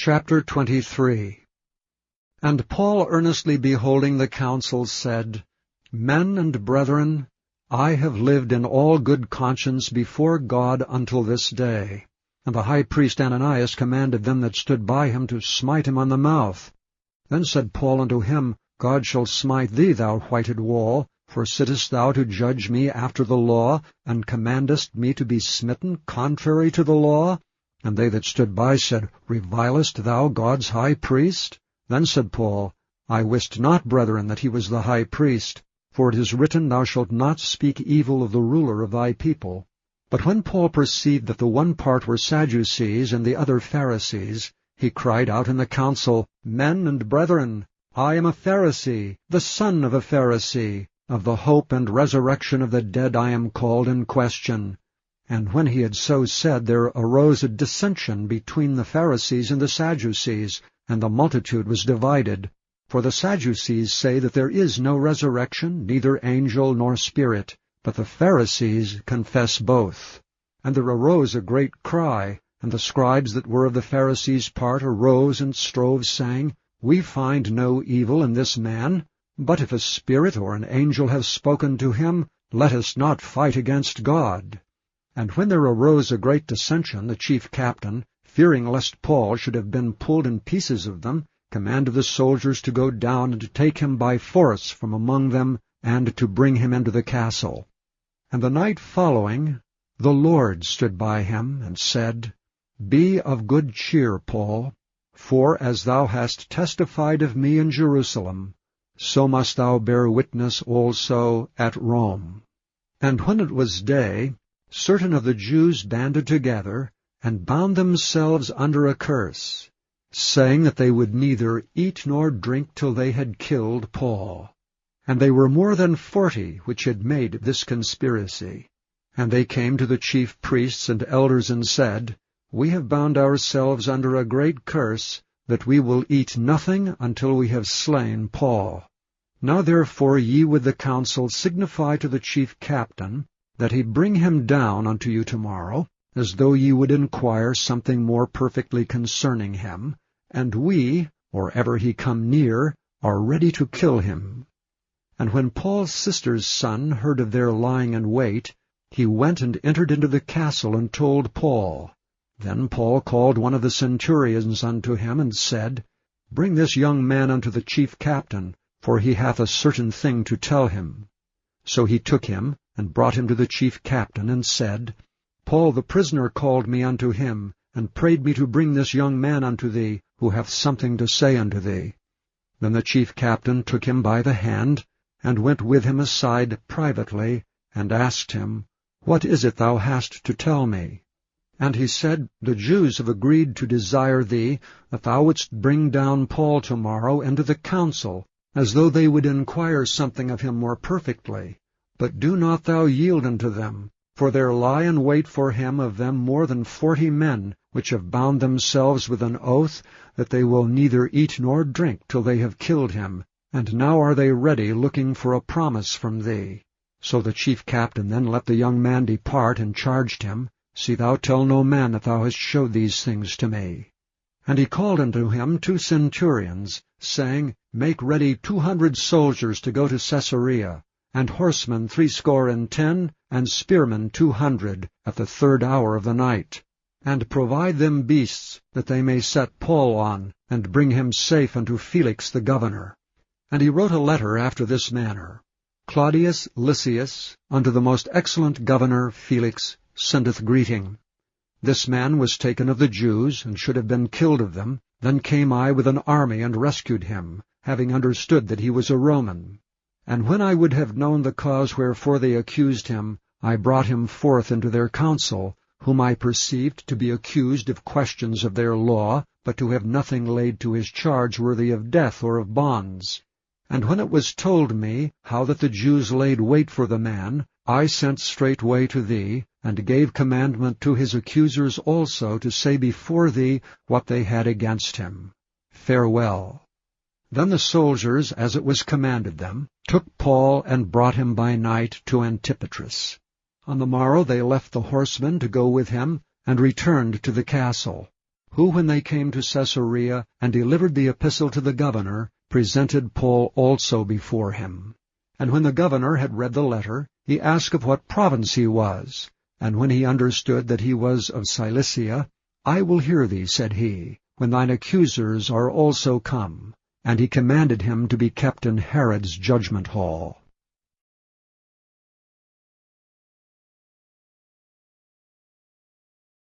Chapter 23. And Paul, earnestly beholding the council, said, Men and brethren, I have lived in all good conscience before God until this day. And the high priest Ananias commanded them that stood by him to smite him on the mouth. Then said Paul unto him, God shall smite thee, thou whited wall, for sittest thou to judge me after the law, and commandest me to be smitten contrary to the law? And they that stood by said, Revilest thou God's high priest? Then said Paul, I wist not, brethren, that he was the high priest. For it is written, Thou shalt not speak evil of the ruler of thy people. But when Paul perceived that the one part were Sadducees and the other Pharisees, he cried out in the council, Men and brethren, I am a Pharisee, the son of a Pharisee. Of the hope and resurrection of the dead I am called in question. And when he had so said, there arose a dissension between the Pharisees and the Sadducees, and the multitude was divided. For the Sadducees say that there is no resurrection, neither angel nor spirit, but the Pharisees confess both. And there arose a great cry, and the scribes that were of the Pharisees' part arose and strove, saying, We find no evil in this man. But if a spirit or an angel have spoken to him, let us not fight against God. And when there arose a great dissension, the chief captain, fearing lest Paul should have been pulled in pieces of them, commanded the soldiers to go down and to take him by force from among them, and to bring him into the castle. And the night following, the Lord stood by him, and said, Be of good cheer, Paul, for as thou hast testified of me in Jerusalem, so must thou bear witness also at Rome. And when it was day, certain of the Jews banded together, and bound themselves under a curse, saying that they would neither eat nor drink till they had killed Paul. And they were more than 40 which had made this conspiracy. And they came to the chief priests and elders, and said, We have bound ourselves under a great curse, that we will eat nothing until we have slain Paul. Now therefore ye with the council signify to the chief captain, that he bring him down unto you tomorrow, as though ye would inquire something more perfectly concerning him, and we, or ever he come near, are ready to kill him. And when Paul's sister's son heard of their lying in wait, he went and entered into the castle, and told Paul. Then Paul called one of the centurions unto him, and said, Bring this young man unto the chief captain, for he hath a certain thing to tell him. So he took him, and brought him to the chief captain, and said, Paul the prisoner called me unto him, and prayed me to bring this young man unto thee, who hath something to say unto thee. Then the chief captain took him by the hand, and went with him aside privately, and asked him, What is it thou hast to tell me? And he said, The Jews have agreed to desire thee, that thou wouldst bring down Paul tomorrow into the council, as though they would inquire something of him more perfectly. But do not thou yield unto them, for there lie in wait for him of them more than 40 men, which have bound themselves with an oath, that they will neither eat nor drink till they have killed him, and now are they ready, looking for a promise from thee. So the chief captain then let the young man depart, and charged him, See thou tell no man that thou hast showed these things to me. And he called unto him 2 centurions, saying, Make ready 200 soldiers to go to Caesarea, and horsemen 70, and spearmen 200, at the 3rd hour of the night. And provide them beasts, that they may set Paul on, and bring him safe unto Felix the governor. And he wrote a letter after this manner, Claudius Lysias, unto the most excellent governor Felix, sendeth greeting. This man was taken of the Jews, and should have been killed of them. Then came I with an army, and rescued him, having understood that he was a Roman. And when I would have known the cause wherefore they accused him, I brought him forth into their council, whom I perceived to be accused of questions of their law, but to have nothing laid to his charge worthy of death or of bonds. And when it was told me how that the Jews laid wait for the man, I sent straightway to thee, and gave commandment to his accusers also to say before thee what they had against him. Farewell. Then the soldiers, as it was commanded them, took Paul and brought him by night to Antipatris. On the morrow they left the horsemen to go with him, and returned to the castle. who, when they came to Caesarea and delivered the epistle to the governor, presented Paul also before him. And when the governor had read the letter, he asked of what province he was. And when he understood that he was of Cilicia, I will hear thee, said he, when thine accusers are also come. And he commanded him to be kept in Herod's judgment hall.